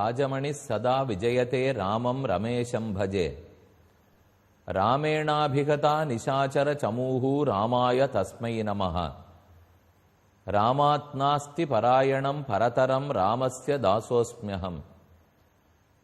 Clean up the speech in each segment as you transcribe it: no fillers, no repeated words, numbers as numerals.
ராஜமணி சதா விஜயதே ராமம் ரமேஷம் பஜே ராமேணாபிகதா நிசாச்சர சமூஹு ராமாய தஸ்மை நமஹ ராமாத்நாஸ்தி பராயணம் பரதரம் ராமஸ்ய தாசோஸ்மியகம்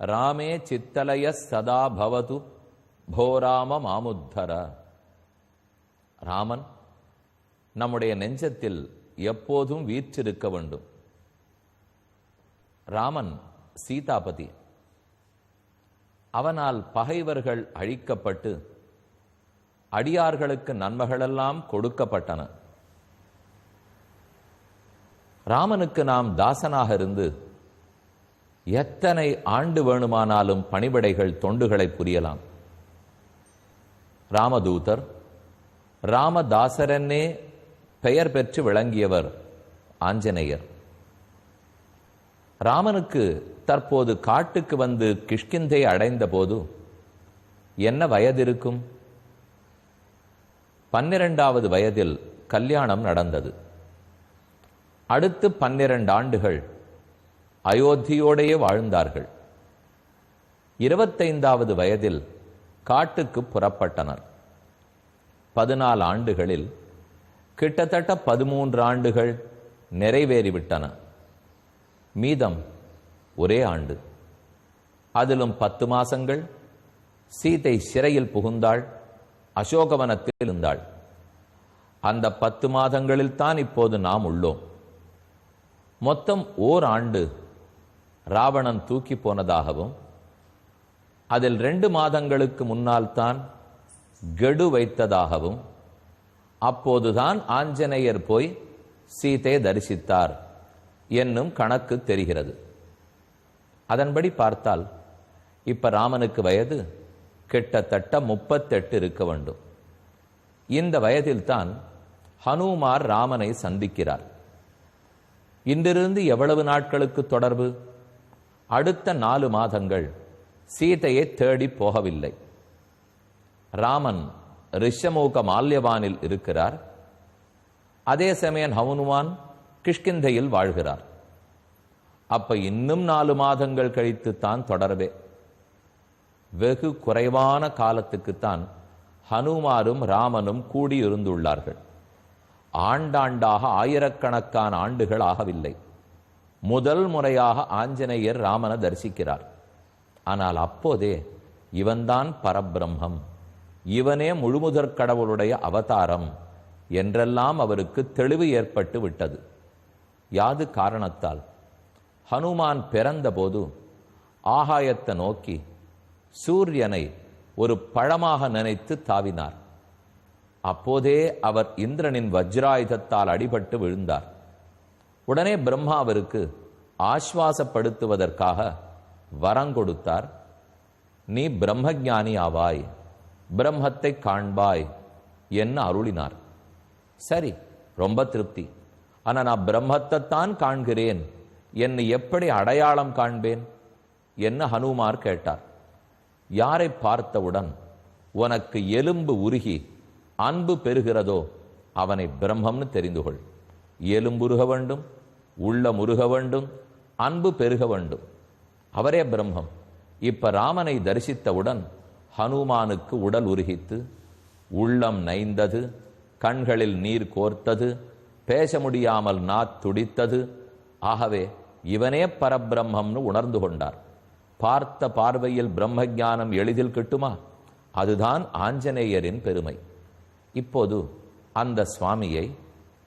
ராமே சித்தலய சதா பவது போ ராம மாமுத்தர. ராமன் நம்முடைய நெஞ்சத்தில் எப்போதும் வீற்றிருக்க வேண்டும். ராமன் சீதாபதி. அவனால் பகைவர்கள் அழிக்கப்பட்டு அடியார்களுக்கு நன்மைகளெல்லாம் கொடுக்கப்பட்டன. ராமனுக்கு நாம் தாசனாக இருந்து எத்தனை ஆண்டு வேணுமானாலும் பணிபடைகள் தொண்டுகளை புரியலாம். ராமதூதர், ராமதாசரன்னே பெயர் பெற்று விளங்கியவர் ஆஞ்சநேயர். ராமனுக்கு தற்போது காட்டுக்கு வந்து கிஷ்கிந்தை அடைந்த போது என்ன வயது இருக்கும்? 12வது வயதில் கல்யாணம் நடந்தது. அடுத்து 12 ஆண்டுகள் அயோத்தியோடையே வாழ்ந்தார்கள். 25வது வயதில் காட்டுக்கு புறப்பட்டனர். 14 ஆண்டுகளில் கிட்டத்தட்ட 13 ஆண்டுகள் நிறைவேறிவிட்டன. மீதம் ஒரே ஆண்டு. அதிலும் 10 மாசங்கள் சீதை சிறையில் புகுந்தாள், அசோகவனத்தில் இருந்தாள். அந்த 10 மாதங்களில் தான் இப்போது நாம் உள்ளோம். மொத்தம் ஓர் ஆண்டு ராவணன் தூக்கி போனதாகவும் அதில் 2 மாதங்களுக்கு முன்னால் தான் கெடு வைத்ததாகவும் அப்போதுதான் ஆஞ்சநேயர் போய் சீதை தரிசித்தார் என்னும் கணக்கு தெரிகிறது. அதன்படி பார்த்தால் இப்ப ராமனுக்கு வயது கிட்டத்தட்ட 38 இருக்க வேண்டும். இந்த வயதில் தான் ஹனுமார் ராமனை சந்திக்கிறார். இன்றிருந்து எவ்வளவு நாட்களுக்கு தொடர்பு? அடுத்த 4 மாதங்கள் சீதையை தேடி போகவில்லை. ராமன் ரிஷமூக மால்யவானில் இருக்கிறார். அதே சமயம் ஹனுமான் கிஷ்கிந்தையில் வாழ்கிறார். அப்ப இன்னும் 4 மாதங்கள் கழித்து தான் தொடர்பே. வெகு குறைவான காலத்துக்குத்தான் ஹனுமாரும் ராமனும் கூடியிருந்துள்ளார்கள். ஆண்டாண்டாக ஆயிரக்கணக்கான ஆண்டுகள் ஆகவில்லை. முதல் முறையாக ஆஞ்சநேயர் ராமனை தரிசிக்கிறார். ஆனால் அப்போதே இவன்தான் பரபிரம்மம், இவனே முழுமுதற் கடவுளுடைய அவதாரம் என்றெல்லாம் அவருக்கு தெளிவு ஏற்பட்டு விட்டது. யாது காரணத்தால் ஹனுமான் பிறந்தபோது ஆகாயத்தை நோக்கி சூரியனை ஒரு பழமாக நினைத்து தாவினார். அப்போதே அவர் இந்திரனின் வஜ்ராயுதத்தால் அடிபட்டு விழுந்தார். உடனே பிரம்மா அவருக்கு ஆஸ்வாசப்படுத்துவதற்காக வரங்கொடுத்தார். நீ பிரம்மஞானி ஆவாய், பிரம்மத்தை காண்பாய் என்ன அருளினார். சரி, ரொம்ப திருப்தி. ஆனா நான் பிரம்மத்தைத்தான் காண்கிறேன், என்னை எப்படி அடையாளம் காண்பேன் என்ன ஹனுமார் கேட்டார். யாரை பார்த்தவுடன் உனக்கு எலும்பு உருகி அன்பு பெறுகிறதோ அவனை பிரம்மம்னு தெரிந்து கொள். எலும்புருக வேண்டும், உள்ளம் உருக வேண்டும், அன்பு பெருக வேண்டும், அவரே பிரம்மம். இப்ப ராமனை தரிசித்தவுடன் ஹனுமானுக்கு உடல் உருகித்து, உள்ளம் நைந்தது, கண்களில் நீர் கோர்த்தது, பேச முடியாமல் துடித்தது. ஆகவே இவனே பரபிரம்மம்னு உணர்ந்து கொண்டார். பார்த்த பார்வையில் பிரம்ம ஞானம் எளிதில் கிட்டுமா? அதுதான் ஆஞ்சநேயரின் பெருமை. இப்போது அந்த சுவாமியை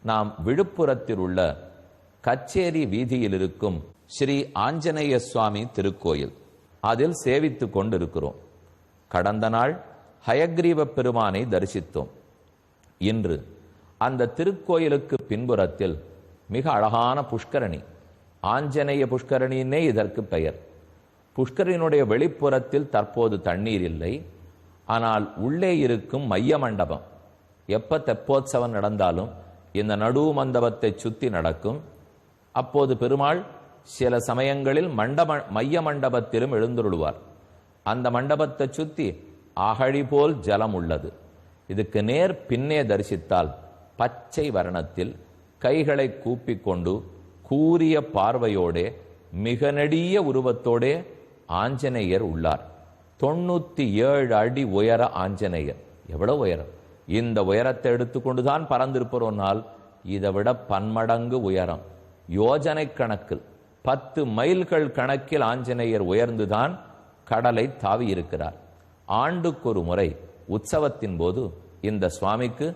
நாம் விழுப்புரத்தில் உள்ள கச்சேரி வீதியில் இருக்கும் ஸ்ரீ ஆஞ்சநேய சுவாமி திருக்கோயில் அதில் சேவித்து கொண்டிருக்கிறோம். கடந்த நாள் ஹயக்ரீவ பெருமானை தரிசித்தோம். இன்று அந்த திருக்கோயிலுக்கு பின்புறத்தில் மிக அழகான புஷ்கரணி, ஆஞ்சநேய புஷ்கரணின்னே இதற்கு பெயர். புஷ்கரனுடைய வெளிப்புறத்தில் தற்போது தண்ணீர் இல்லை. ஆனால் உள்ளே இருக்கும் மைய மண்டபம் எப்ப தெப்போத்சவம் நடந்தாலும் இந்த நடு மண்டபத்தை சுத்தி நடக்கும். அப்போது பெருமாள் சில சமயங்களில் மைய மண்டபத்திலும் எழுந்துருடுவார். அந்த மண்டபத்தை சுத்தி அகழி போல் ஜலம் உள்ளது. இதுக்கு நேர் பின்னே தரிசித்தால் பச்சை வர்ணத்தில் கைகளை கூப்பிக்கொண்டு கூரிய பார்வையோடே மிக நெடிய உருவத்தோடே ஆஞ்சநேயர் உள்ளார். 97 அடி உயர ஆஞ்சநேயர். எவ்வளவு உயரம்! இந்த உயரத்தை எடுத்துக்கொண்டுதான் பறந்திருப்போனால் இதை விட பன்மடங்கு உயரம். யோஜனை கணக்கில் 10 மைல்கள் கணக்கில் ஆஞ்சநேயர் உயர்ந்துதான் கடலை தாவி இருக்கிறார். ஆண்டுக்கொரு முறை உற்சவத்தின் போது இந்த சுவாமிக்கு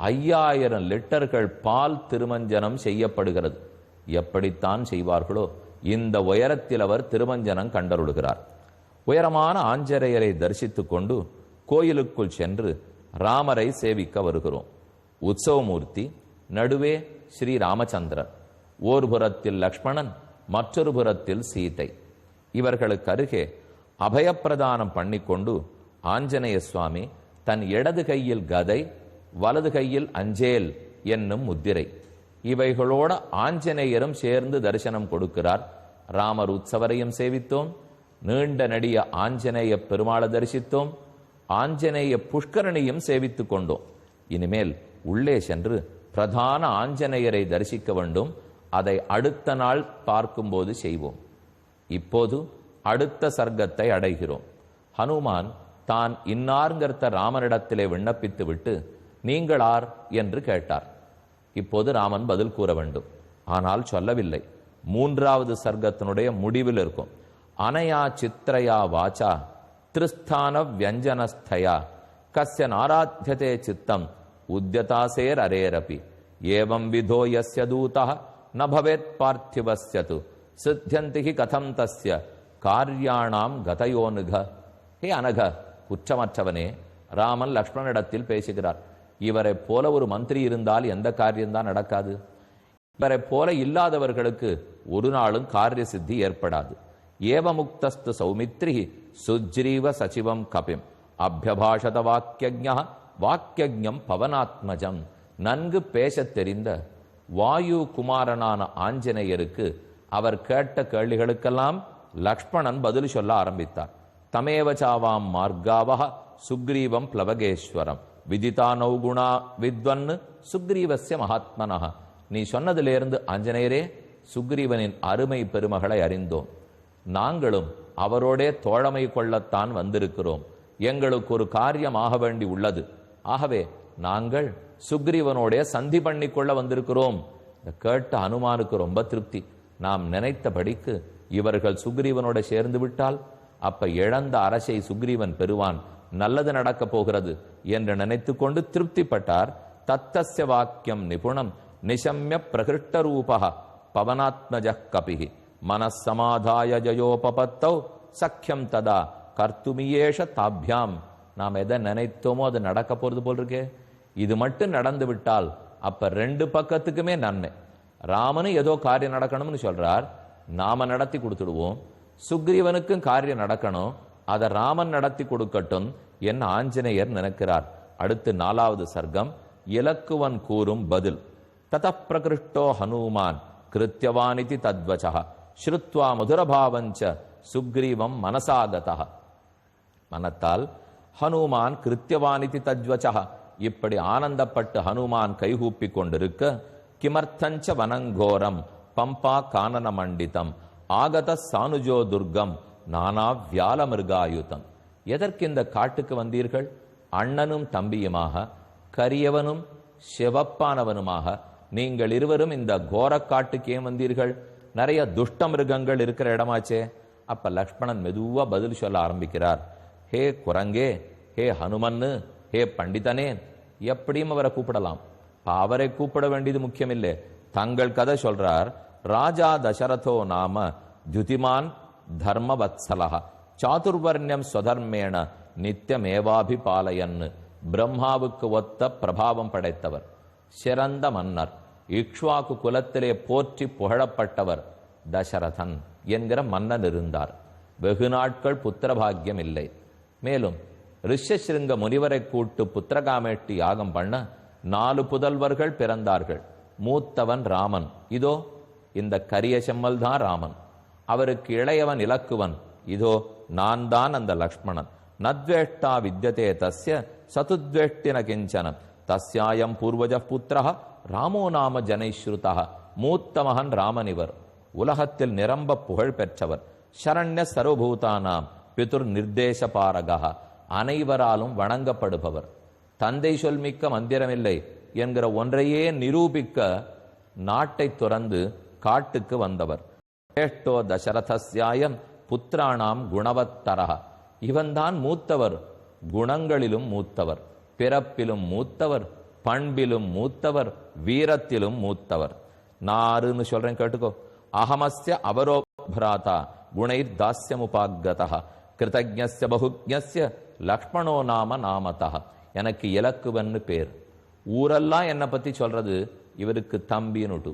5000 லிட்டர்கள் பால் திருமஞ்சனம் செய்யப்படுகிறது. எப்படித்தான் செய்வார்களோ இந்த உயரத்தில் அவர் திருமஞ்சனம் கண்டருளுகிறார். உயரமான ஆஞ்சநேயரை தரிசித்துக் கொண்டு கோயிலுக்குள் சென்று ராமரை சேவிக்க வருகிறோம். உற்சவமூர்த்தி நடுவே ஸ்ரீ ராமச்சந்திரன், ஓர் புறத்தில் லக்ஷ்மணன், மற்றொரு புறத்தில் சீதை. இவர்களுக்கு அருகே அபயப்பிரதானம் பண்ணிக்கொண்டு ஆஞ்சநேய சுவாமி தன் இடது கையில் கதை, வலது கையில் அஞ்சேல் என்னும் முத்திரை, இவைகளோட ஆஞ்சநேயரும் சேர்ந்து தரிசனம் கொடுக்கிறார். ராமர் உற்சவரையும் சேவித்தோம், நீண்ட நெடிய ஆஞ்சநேய பெருமாளை தரிசித்தோம், ஆஞ்சநேய புஷ்கரணியும் சேவித்துக் கொண்டோம். இனிமேல் உள்ளே சென்று பிரதான ஆஞ்சநேயரை தரிசிக்க வேண்டும். அதை அடுத்த நாள் பார்க்கும்போது செய்வோம். இப்போது அடுத்த சர்க்கத்தை அடைகிறோம். ஹனுமான் தான் இன்னார்ங்கிறத ராமனிடத்திலே விண்ணப்பித்து விட்டு நீங்கள் ஆர் என்று கேட்டார். இப்போது ராமன் பதில் கூற வேண்டும். ஆனால் சொல்லவில்லை. 3வது சர்க்கத்தினுடைய முடிவில் இருக்கும். அனயா சித்ரயா வாச்சா திரிஸ்தான வியஞ்சனஸ்தயா கஸ்ய நாராத்யதே சித்தம் உத்யதாசேர் அரேரபி ஏவம் விதோ யஸ்ய தூதः ந பவேத் பார்த்திவஸ்யது சித்யந்தி கதம் தஸ்ய கார்யாணாம் கதயோனுக. ஹே அனக, குற்றமற்றவனே, ராமன் லக்ஷ்மணனிடத்தில் பேசுகிறார். இவரை போல ஒரு மந்திரி இருந்தால் எந்த காரியம்தான் நடக்காது? இவரை போல இல்லாதவர்களுக்கு ஒரு நாளும் காரிய சித்தி ஏற்படாது. ஏவமுக்தஸ்து சௌமித்ரி சுஜ்ரீவ சச்சிவம் கபிம் அபியபாஷத வாக்கியஜ்ஞ வாக்கியஜ்ஞம் பவனாத்மஜம். நன்கு பேசத் தெரிந்த வாயு குமாரனான ஆஞ்சநேயருக்கு அவர் கேட்ட கேள்விகளுக்கெல்லாம் லக்ஷ்மணன் பதில் சொல்ல ஆரம்பித்தார். தமேவச்சாவாம் மார்காவஹ சுக்ரீவம் பிளவகேஸ்வரம் விதிதா நௌகுணா வித்வன் சுக்ரீவஸ்ய மகாத்மனஹ. நீ சொன்னதிலிருந்து ஆஞ்சநேயரே சுக்ரீவனின் அருமை பெருமகளை அறிந்தோம். நாங்களும் அவரோடே தோழமை கொள்ளத்தான் வந்திருக்கிறோம். எங்களுக்கு ஒரு காரியம் ஆக வேண்டி உள்ளது. ஆகவே நாங்கள் சுக்ரீவனோட சந்தி பண்ணி கொள்ள வந்திருக்கிறோம். கேட்ட ஹனுமானுக்கு ரொம்ப திருப்தி. நாம் நினைத்தபடிக்கு இவர்கள் சுக்ரீவனோட சேர்ந்து விட்டால் அப்ப இழந்த அரசை சுக்ரீவன் பெறுவான், நல்லது நடக்கப் போகிறது என்று நினைத்து கொண்டு திருப்திப்பட்டார். தத்தஸ்ய வாக்கியம் நிபுணம் நிசம்ய பிரகிருஷ்ட ரூபா பவனாத்மஜ கபிஹி மனசமாதாய ஜயோபபத்தௌ சக்கியம் ததா கர்த்துமியேஷ தாபியாம். நாம் எதை நினைத்தோமோ அது நடக்க போறது போல் இருக்கே. இது மட்டும் நடந்து விட்டால் அப்ப 2 பக்கத்துக்குமே நன்மை. ராமனு ஏதோ காரியம் நடக்கணும்னு சொல்றார், நாம நடத்தி கொடுத்துடுவோம். சுக்ரீவனுக்கும் காரியம் நடக்கணும், அதை ராமன் நடத்தி கொடுக்கட்டும் என்ன ஆஞ்சநேயர் நினைக்கிறார். அடுத்து 4வது சர்க்கம் இலக்குவன் கூறும் பதில். தத பிரகிருஷ்டோ ஹனுமான் கிருத்தியவானிதி தத்வச ஸ்ருத்வா மதுரபாவஞ்ச சுக்ரீவம் மனசாகதா. மனத்தால் ஹனுமான் கிருத்தியவானிதி தத்வச, இப்படி ஆனந்தப்பட்டு ஹனுமான் கைகூப்பி கொண்டிருக்க கிமர்த்தஞ்ச வனங்கோரம் பம்பா கானன மண்டிதம் ஆகத சானுஜோ துர்கம் நானா வியால மிருகாயுதம். எதற்கு இந்த காட்டுக்கு வந்தீர்கள்? அண்ணனும் தம்பியுமாக, கரியவனும் சிவப்பானவனுமாக நீங்கள் இருவரும் இந்த கோரக்காட்டுக்கு ஏன் வந்தீர்கள்? நிறைய துஷ்ட மிருகங்கள் இருக்கிற இடமாச்சே. அப்ப லக்ஷ்மணன் மெதுவா பதில் சொல்ல ஆரம்பிக்கிறார். ஹே குரங்கே, ஹே ஹனுமன்னு, ஹே பண்டிதனே, எப்படியும் அவரை கூப்பிடலாம். அவரை கூப்பிட வேண்டியது முக்கியம் இல்லை. தங்கள் கதை சொல்றார். ராஜா தசரதோ நாம துதிமான் தர்மவத்சலஹ சாதுர்வர்ணியம் ஸ்வதர்மேண நித்தியமேவாபிபாலயன்னு. பிரம்மாவுக்கு ஒத்த பிரபாவம் படைத்தவர், சிறந்த மன்னர், இக்ஷ்வாக்கு குலத்திலே போற்றி புகழப்பட்டவர் தசரதன் என்கிற மன்னன் இருந்தார். வெகு நாட்கள் புத்திரபாகியம் இல்லை. மேலும் ரிஷசிருங்க முனிவரை கூட்டு புத்திரகாமேட்டி யாகம் பண்ண 4 புதல்வர்கள் பிறந்தார்கள். மூத்தவன் ராமன். இதோ இந்த கரிய செம்மல் தான் ராமன். அவருக்கு இளையவன் இலக்குவன். இதோ நான் தான் அந்த லக்ஷ்மணன். நத்வேஷ்டா வித்யதே தஸ்ய சதுத்வேஷ்டின கிஞ்சனம் தஸ்யாயம் பூர்வஜ புத்திரஹ ராமோ நாம ஜனைஸ்ருதா. மூத்த மகன் ராமன். இவர் உலகத்தில் நிரம்ப புகழ் பெற்றவர். சரண்ய சர்வபூதானாம் பிதுர் நிர்தேச பாரகா, அனைவராலும் வணங்கப்படுபவர். தந்தை சொல்மிக்க மந்திரமில்லை என்கிற ஒன்றையே நிரூபிக்க நாட்டை துறந்து காட்டுக்கு வந்தவர். சேஷ்டோ தசரதஸ்யாயம் புத்திராணாம் குணவத்தரஹ, இவன்தான் மூத்தவர், குணங்களிலும் மூத்தவர், பிறப்பிலும் மூத்தவர், பண்பிலும் மூத்தவர், வீரத்திலும் மூத்தவர். நாருன்னு சொல்றேன் கேட்டுக்கோ. அகமஸ்ய அவரோபிராதா குணைர் தாஸ்யமுபாகதா கிருதஜ்ஞஸ்ய பகுஜ்ஞஸ்ய லக்ஷ்மணோ நாம நாமதா. எனக்கு இலக்குவன்னு பேர். ஊரெல்லாம் என்னை பத்தி சொல்றது இவருக்கு தம்பின்னு.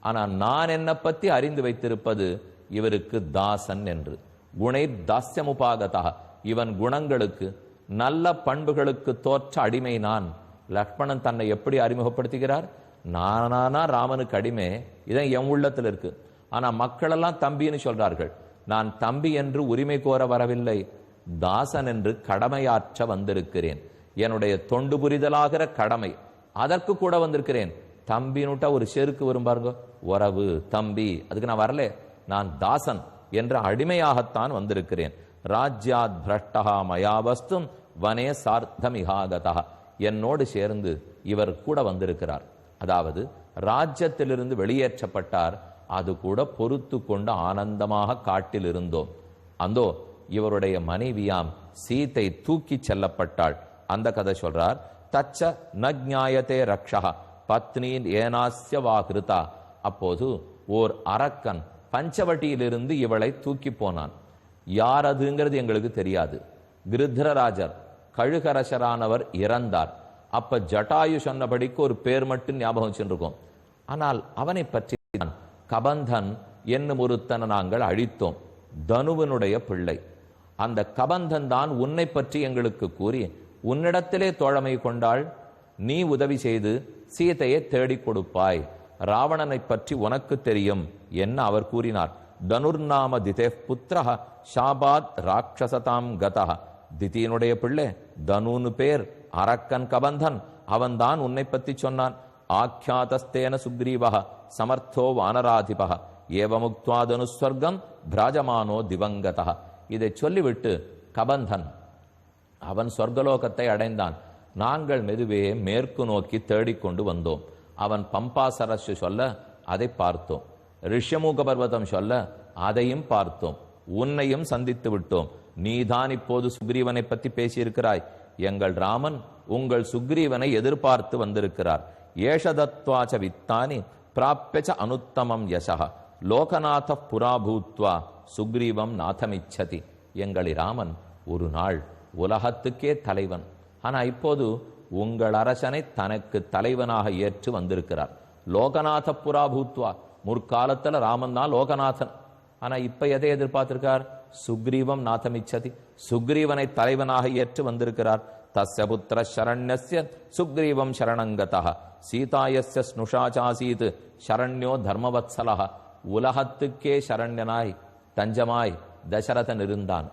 ஆனா நான் என்னை பத்தி அறிந்து வைத்திருப்பது இவருக்கு தாசன் என்று. குணைர் தாஸ்யமுபாகதா, இவன் குணங்களுக்கு நல்ல பண்புகளுக்கு தோற்ற அடிமை நான். லக்ஷ்மணன் தன்னை எப்படி அறிமுகப்படுத்துகிறார்? நானா ராமனுக்கு அடிமை, இதான் என் உள்ளத்தில் இருக்கு. ஆனா மக்களெல்லாம் தம்பின்னு சொல்றார்கள். நான் தம்பி என்று உரிமை கோர வரவில்லை, தாசன் என்று கடமையாற்ற வந்திருக்கிறேன். என்னுடைய தொண்டு புரிதலாகிற கடமை, அதற்கு கூட வந்திருக்கிறேன். தம்பினுட்டா ஒரு செருக்கு வரும் பாருங்க, உறவு தம்பி, அதுக்கு நான் வரல. நான் தாசன் என்ற அடிமையாகத்தான் வந்திருக்கிறேன். ராஜ்யாத் பிரஷ்டா மயா வஸ்தும் வனே சார்த்தமிகாகதா, என்னோடு சேர்ந்து இவர் கூட வந்திருக்கிறார். அதாவது ராஜ்யத்திலிருந்து வெளியேற்றப்பட்டார், அது கூட பொறுத்து கொண்டு ஆனந்தமாக காட்டில் இருந்தோம். அந்தோ இவருடைய மனைவியாம் சீதை தூக்கி செல்லப்பட்டாள். அந்த கதை சொல்றார். தச்ச நஞாயத்தே ரக்ஷா பத்னி ஏனாஸ்ய வாகிருதா. அப்போது ஓர் அரக்கன் பஞ்சவட்டியிலிருந்து இவளை தூக்கி போனான். யார் அதுங்கிறது எங்களுக்கு தெரியாது. கிருத்ரராஜர் கழுகரசரானவர் இறந்தார். அப்ப ஜட்டாயு சொன்னபடிக்கு ஒரு பேர் மட்டும் ஞாபகம் சென்றிருக்கோம். ஆனால் அவனை பற்றி கபந்தன் என்னும் ஒருத்தனை நாங்கள் அழித்தோம், தனுவனுடைய பிள்ளை. அந்த கபந்தன் தான் உன்னை பற்றி எங்களுக்கு கூறி உன்னிடத்திலே தோழமை கொண்டாள். நீ உதவி செய்து சீதையை தேடிக் கொடுப்பாய், ராவணனை பற்றி உனக்கு தெரியும் என்ன அவர் கூறினார். தனுர்நாம திதே புத்திரஹ ஷாபாத் ராட்சசதாம் கதஹ. திதியினுடைய பிள்ளை தனுன்னு பேர், அரக்கன் கபந்தன், அவன்தான் உன்னை பற்றி சொன்னான். ஆக்யாதஸ்தேன சுக்ரீவஹ சமர்த்தோ வானராதிபஹ ஏவமுக்த்வா தனுஸ்வர்க்கம் பிராஜமானோ திவங்கதஹ. இதை சொல்லிவிட்டு கபந்தன் அவன் சொர்க்கலோகத்தை அடைந்தான். நாங்கள் மெதுவே மேற்கு நோக்கி தேடிக்கொண்டு வந்தோம். அவன் பம்பாசரசு சொல்ல அதை பார்த்தோம், ரிஷ்யமூக பர்வதம் சொல்ல அதையும் பார்த்தோம். உன்னையும் சந்தித்து விட்டோம். நீதான் இப்போது சுக்ரீவனை பற்றி பேசியிருக்கிறாய். எங்கள் ராமன் உங்கள் சுக்ரீவனை எதிர்பார்த்து வந்திருக்கிறார். ஏஷதத்வாச்ச வித்தானி பிராப்யச்ச அனுத்தமம் யசஹ லோகநாத புராபூத்வா சுக்ரீவம் நாதமிச்சதி. எங்களை ராமன் ஒரு நாள் உலகத்துக்கே தலைவன், ஆனா இப்போது உங்கள் அரசனை தனக்கு தலைவனாக ஏற்று வந்திருக்கிறார். லோகநாத புராபூத்வா, முற்காலத்துல ராமன் தான் லோகநாதன். ஆனா இப்ப எதை எதிர்பார்த்திருக்கார்? சுக்ரீவம் நாதமிச்சதி, சுக்ரீவனை தலைவனாக ஏற்று வந்திருக்கிறார். தஸ்ய புத்திர சரண்யஸ்ய சுக்ரீவம் சரணங்கதா சீதாயஸ்ய ஸ்னுஷாசாசீத் சரண்யோ தர்மவத்சலஹ. உலகத்துக்கே சரண்யனாய் தஞ்சமாய் தசரதன் இருந்தான்.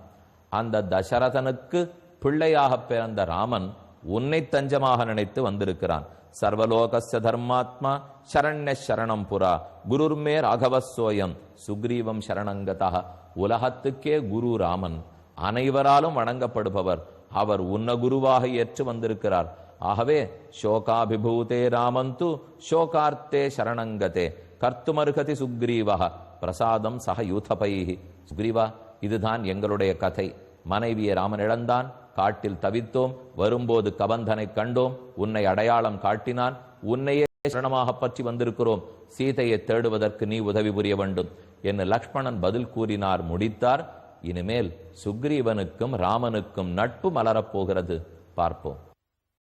அந்த தசரதனுக்கு பிள்ளையாக பிறந்த ராமன் உன்னை தஞ்சமாக நினைத்து வந்திருக்கிறான். சர்வலோகஸ்ய தர்மாத்மா சரண்ய சரணம் புரா குருர்மே ராகவசோயம் சுக்ரீவம் சரணங்கதா. உலகத்துக்கே குரு ராமன், அனைவராலும் வணங்கப்படுபவர். அவர் உன்ன குருவாக ஏற்று வந்திருக்கிறார். ஆகவே சோகாபிபூதே ராமந்து சோகார்த்தே சரணங்கதே கர்த்துமர்ஹதி சுக்ரீவஹ பிரசாதம் சக யூதபைஹி. சுக்ரீவா, இதுதான் எங்களுடைய கதை. மனைவியை ராமன் இழந்தான், காட்டில் தவித்தோம், வரும்போது கபந்தனை கண்டோம், உன்னை அடையாளம் காட்டினான், உன்னையே சரணமாக பற்றி வந்திருக்கிறோம். சீதையை தேடுவதற்கு நீ உதவி புரிய வேண்டும் என்று லக்ஷ்மணன் பதில் கூறினார், முடித்தார். இனிமேல் சுக்ரீவனுக்கும் ராமனுக்கும் நட்பு மலரப்போகிறது. பார்ப்போம்.